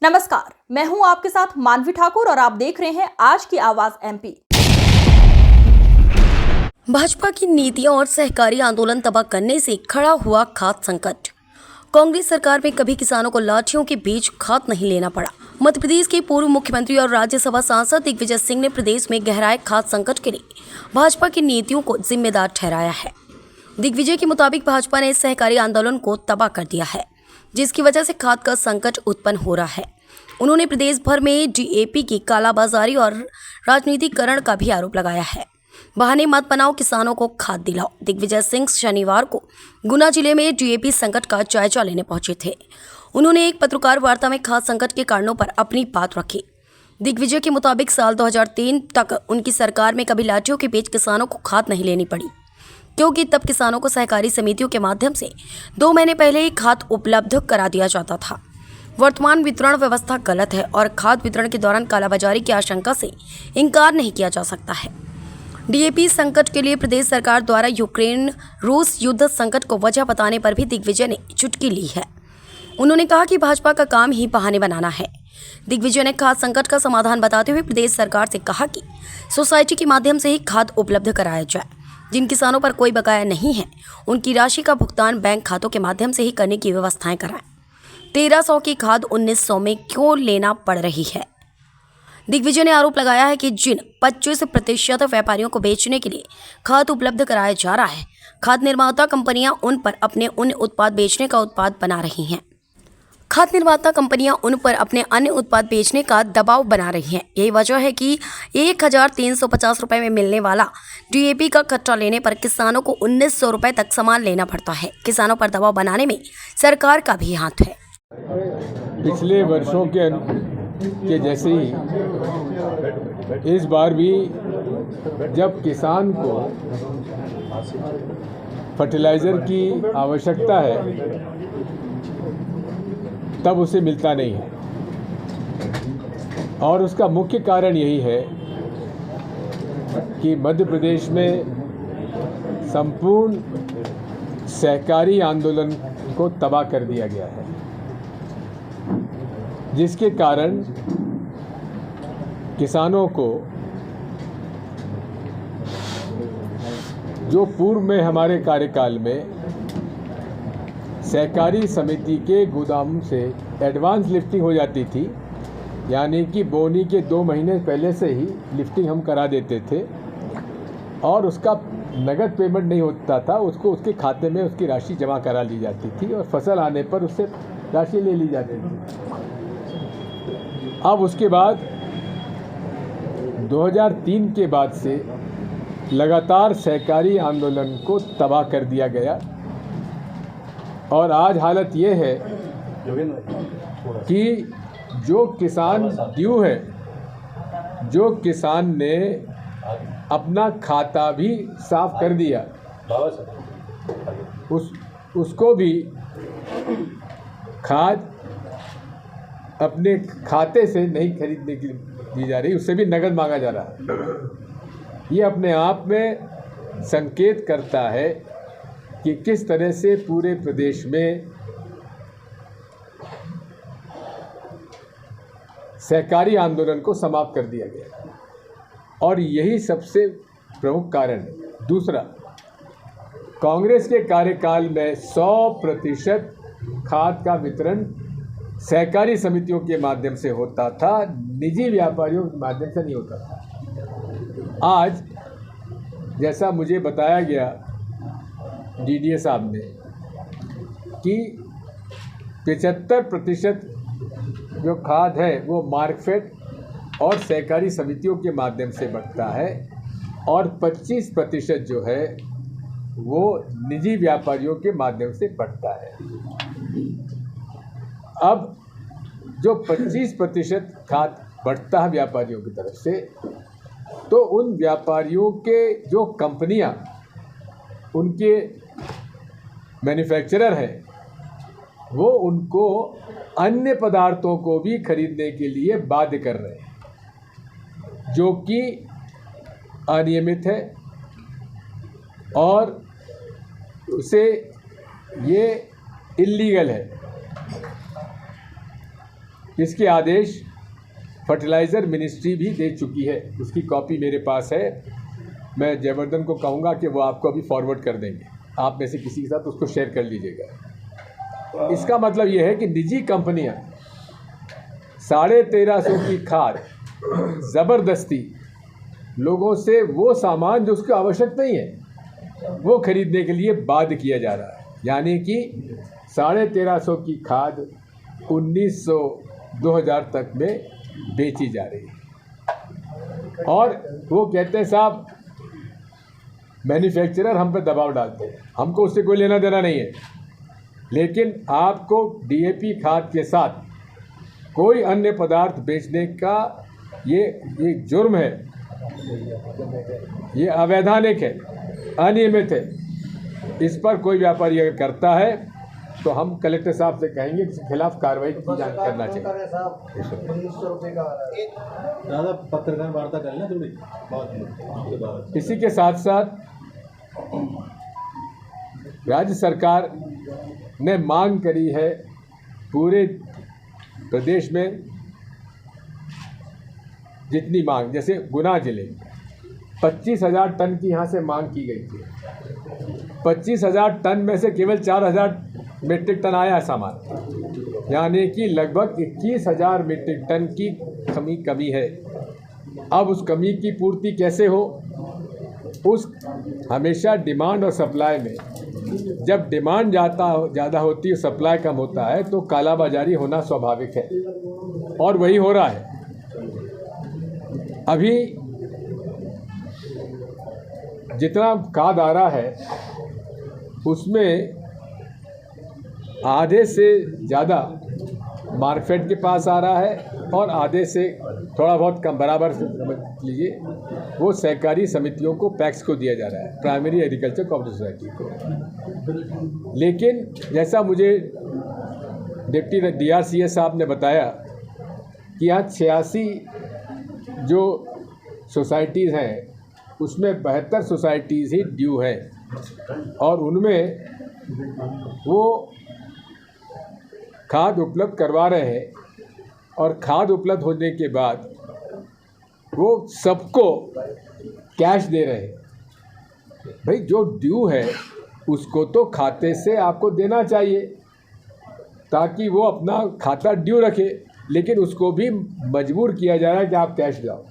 नमस्कार, मैं हूं आपके साथ मानवी ठाकुर और आप देख रहे हैं आज की आवाज एमपी। भाजपा की नीतियों और सहकारी आंदोलन तबाह करने से खड़ा हुआ खाद्य संकट। कांग्रेस सरकार में कभी किसानों को लाठियों के बीच खाद नहीं लेना पड़ा। मध्य प्रदेश के पूर्व मुख्यमंत्री और राज्यसभा सांसद दिग्विजय सिंह ने प्रदेश में गहराए खाद्य संकट के लिए भाजपा की नीतियों को जिम्मेदार ठहराया है। दिग्विजय के मुताबिक भाजपा ने सहकारी आंदोलन को तबाह कर दिया है, जिसकी वजह से खाद का संकट उत्पन्न हो रहा है। उन्होंने प्रदेश भर में डीएपी की कालाबाजारी और राजनीतिकरण का भी आरोप लगाया है। बहाने मत बनाओ, किसानों को खाद दिलाओ। दिग्विजय सिंह शनिवार को गुना जिले में डीएपी संकट का जायजा लेने पहुंचे थे। उन्होंने एक पत्रकार वार्ता में खाद संकट के कारणों पर अपनी बात रखी। दिग्विजय के मुताबिक साल 2003 तक उनकी सरकार में कभी लाठियों के बीच किसानों को खाद नहीं लेनी पड़ी, क्योंकि तब किसानों को सहकारी समितियों के माध्यम से 2 महीने पहले ही खाद उपलब्ध करा दिया जाता था। वर्तमान वितरण व्यवस्था गलत है और खाद वितरण के दौरान कालाबाजारी की आशंका से इनकार नहीं किया जा सकता है। डीएपी संकट के लिए प्रदेश सरकार द्वारा यूक्रेन रूस युद्ध संकट को वजह बताने पर भी दिग्विजय ने चुटकी ली है। उन्होंने कहा कि भाजपा का काम ही बहाने बनाना है। दिग्विजय ने खाद संकट का समाधान बताते हुए प्रदेश सरकार से कहा कि सोसाइटी के माध्यम से ही खाद उपलब्ध कराया जाए। जिन किसानों पर कोई बकाया नहीं है, उनकी राशि का भुगतान बैंक खातों के माध्यम से ही करने की व्यवस्थाएं कराएं। 1300 की खाद 1900 में क्यों लेना पड़ रही है। दिग्विजय ने आरोप लगाया है कि जिन 25% व्यापारियों को बेचने के लिए खाद उपलब्ध कराया जा रहा है, खाद निर्माता कंपनियां उन पर अपने अन्य उत्पाद बेचने का उत्पाद बना रही हैं। खाद निर्माता कंपनियां उन पर अपने अन्य उत्पाद बेचने का दबाव बना रही हैं। यही वजह है कि 1350 रुपये में मिलने वाला डीएपी का कट्टा लेने पर किसानों को 1900 रुपये तक सामान लेना पड़ता है। किसानों पर दबाव बनाने में सरकार का भी हाथ है। पिछले वर्षों के जैसे ही इस बार भी जब किसान को फर्टिलाइज़र की आवश्यकता है तब उसे मिलता नहीं है, और उसका मुख्य कारण यही है कि मध्य प्रदेश में संपूर्ण सहकारी आंदोलन को तबाह कर दिया गया है, जिसके कारण किसानों को जो पूर्व में हमारे कार्यकाल में सहकारी समिति के गोदाम से एडवांस लिफ्टिंग हो जाती थी, यानी कि बोनी के 2 महीने पहले से ही लिफ्टिंग हम करा देते थे और उसका नगद पेमेंट नहीं होता था, उसको उसके खाते में उसकी राशि जमा करा ली जाती थी और फसल आने पर उससे राशि ले ली जाती थी। अब उसके बाद 2003 के बाद से लगातार सहकारी आंदोलन को तबाह कर दिया गया और आज हालत ये है कि जो किसान ड्यू है, जो किसान ने अपना खाता भी साफ कर दिया, उसको भी खाद अपने खाते से नहीं खरीदने की दी जा रही, उससे भी नगद मांगा जा रहा है। ये अपने आप में संकेत करता है कि किस तरह से पूरे प्रदेश में सहकारी आंदोलन को समाप्त कर दिया गया, और यही सबसे प्रमुख कारण है। दूसरा, कांग्रेस के कार्यकाल में 100% खाद का वितरण सहकारी समितियों के माध्यम से होता था, निजी व्यापारियों के माध्यम से नहीं होता था। आज जैसा मुझे बताया गया डीडीए साहब ने कि 75% जो खाद है वो मार्केट और सहकारी समितियों के माध्यम से बढ़ता है और 25% जो है वो निजी व्यापारियों के माध्यम से बढ़ता है। अब जो 25% खाद बढ़ता है व्यापारियों की तरफ से, तो उन व्यापारियों के जो कंपनियां, उनके मैन्युफैक्चरर हैं, वो उनको अन्य पदार्थों को भी खरीदने के लिए बाध्य कर रहे हैं, जो कि अनियमित है और उसे ये इल्लीगल है। इसके आदेश फर्टिलाइज़र मिनिस्ट्री भी दे चुकी है। उसकी कॉपी मेरे पास है। मैं जयवर्धन को कहूँगा कि वो आपको अभी फॉरवर्ड कर देंगे। आप में से किसी के साथ उसको शेयर कर लीजिएगा। इसका मतलब ये है कि निजी कंपनियां 1350 की खाद ज़बरदस्ती लोगों से वो सामान जो उसकी आवश्यक नहीं है वो खरीदने के लिए बाध्य किया जा रहा है। यानी कि 1350 की खाद 1900-2000 तक में बेची जा रही है। और वो कहते हैं साहब मैन्युफैक्चरर हम पे दबाव डालते हैं, हमको उससे कोई लेना देना नहीं है, लेकिन आपको डीएपी खाद के साथ कोई अन्य पदार्थ बेचने का ये जुर्म है, ये अवैधानिक है, अनियमित है। इस पर कोई व्यापारी अगर करता है तो हम कलेक्टर साहब से कहेंगे कि इसके खिलाफ कार्रवाई करना चाहिए। दादा पत्रकार वार्ता कर लें थोड़ी। इसी के साथ साथ राज्य सरकार ने मांग करी है पूरे प्रदेश में जितनी मांग, जैसे गुना जिले 25,000 टन की यहाँ से मांग की गई थी। 25,000 टन में से केवल 4,000 मीट्रिक टन आया है सामान, यानी कि लगभग 21,000 मीट्रिक टन की कमी है। अब उस कमी की पूर्ति कैसे हो? उस हमेशा डिमांड और सप्लाई में जब डिमांड ज़्यादा होती है, सप्लाई कम होता है, तो कालाबाजारी होना स्वाभाविक है और वही हो रहा है। अभी जितना खाद आ रहा है उसमें आधे से ज़्यादा मार्केट के पास आ रहा है और आधे से थोड़ा बहुत कम बराबर समझ लीजिए वो सहकारी समितियों को पैक्स को दिया जा रहा है, प्राइमरी एग्रीकल्चर कोऑपरेटिव सोसाइटी को। लेकिन जैसा मुझे डिप्टी DRCS साहब ने बताया कि यहाँ 86 जो सोसाइटीज़ हैं उसमें 72 सोसाइटीज़ ही ड्यू हैं और उनमें वो खाद उपलब्ध करवा रहे हैं और खाद उपलब्ध होने के बाद वो सबको कैश दे रहे हैं। भाई जो ड्यू है उसको तो खाते से आपको देना चाहिए ताकि वो अपना खाता ड्यू रखे, लेकिन उसको भी मजबूर किया जा रहा है कि आप कैश लाओ।